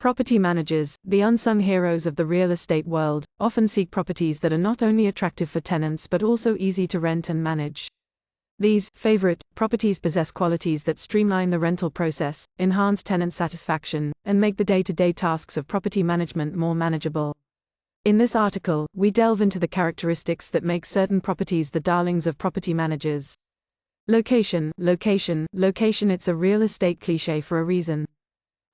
Property managers, the unsung heroes of the real estate world, often seek properties that are not only attractive for tenants but also easy to rent and manage. These favorite properties possess qualities that streamline the rental process, enhance tenant satisfaction, and make the day-to-day tasks of property management more manageable. In this article, we delve into the characteristics that make certain properties the darlings of property managers. Location. It's a real estate cliché for a reason.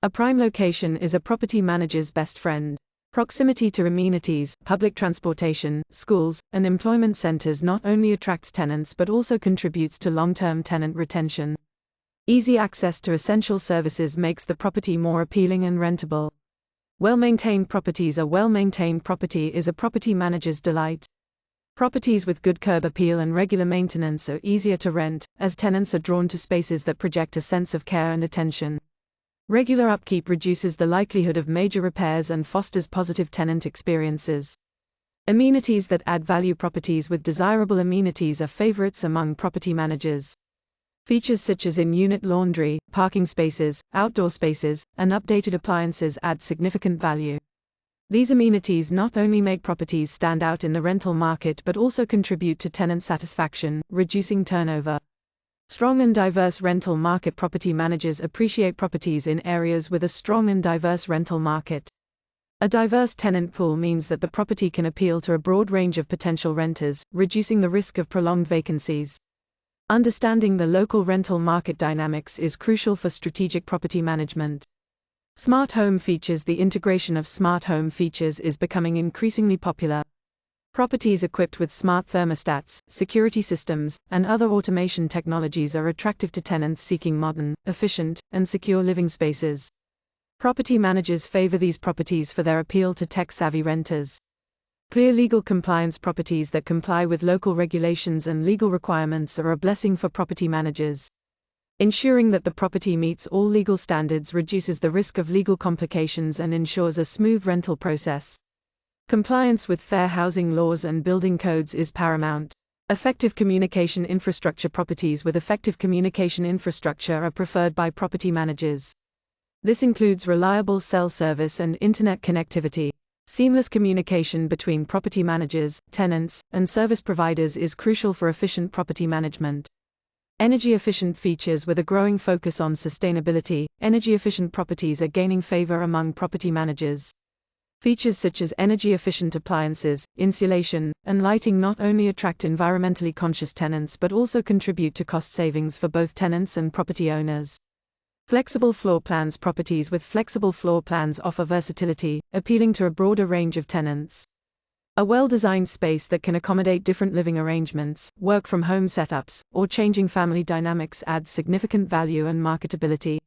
A prime location is a property manager's best friend. Proximity to amenities, public transportation, schools, and employment centers not only attracts tenants but also contributes to long-term tenant retention. Easy access to essential services makes the property more appealing and rentable. Well-maintained properties. A well-maintained property is a property manager's delight. Properties with good curb appeal and regular maintenance are easier to rent, as tenants are drawn to spaces that project a sense of care and attention. Regular upkeep reduces the likelihood of major repairs and fosters positive tenant experiences. Amenities that add value. Properties with desirable amenities are favorites among property managers. Features such as in-unit laundry, parking spaces, outdoor spaces, and updated appliances add significant value. These amenities not only make properties stand out in the rental market but also contribute to tenant satisfaction, reducing turnover. Strong and diverse rental market. Property managers appreciate properties in areas with a strong and diverse rental market. A diverse tenant pool means that the property can appeal to a broad range of potential renters, reducing the risk of prolonged vacancies. Understanding the local rental market dynamics is crucial for strategic property management. Smart home features. The integration of smart home features is becoming increasingly popular. Properties equipped with smart thermostats, security systems, and other automation technologies are attractive to tenants seeking modern, efficient, and secure living spaces. Property managers favor these properties for their appeal to tech-savvy renters. Clear legal compliance. Properties that comply with local regulations and legal requirements are a blessing for property managers. Ensuring that the property meets all legal standards reduces the risk of legal complications and ensures a smooth rental process. Compliance with fair housing laws and building codes is paramount. Effective communication infrastructure. Properties with effective communication infrastructure are preferred by property managers. This includes reliable cell service and internet connectivity. Seamless communication between property managers, tenants, and service providers is crucial for efficient property management. Energy-efficient features. With a growing focus on sustainability, energy-efficient properties are gaining favor among property managers. Features such as energy-efficient appliances, insulation, and lighting not only attract environmentally conscious tenants but also contribute to cost savings for both tenants and property owners. Flexible floor plans. Properties with flexible floor plans offer versatility, appealing to a broader range of tenants. A well-designed space that can accommodate different living arrangements, work-from-home setups, or changing family dynamics adds significant value and marketability.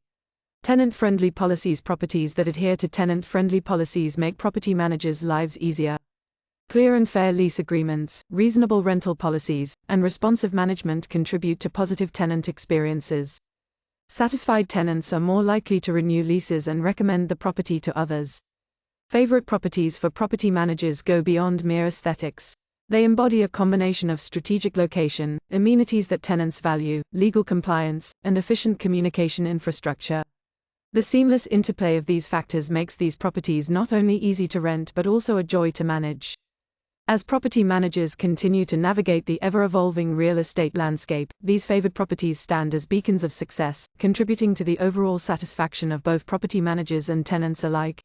Tenant-friendly policies. Properties that adhere to tenant-friendly policies make property managers' lives easier. Clear and fair lease agreements, reasonable rental policies, and responsive management contribute to positive tenant experiences. Satisfied tenants are more likely to renew leases and recommend the property to others. Favorite properties for property managers go beyond mere aesthetics. They embody a combination of strategic location, amenities that tenants value, legal compliance, and efficient communication infrastructure. The seamless interplay of these factors makes these properties not only easy to rent but also a joy to manage. As property managers continue to navigate the ever-evolving real estate landscape, these favored properties stand as beacons of success, contributing to the overall satisfaction of both property managers and tenants alike.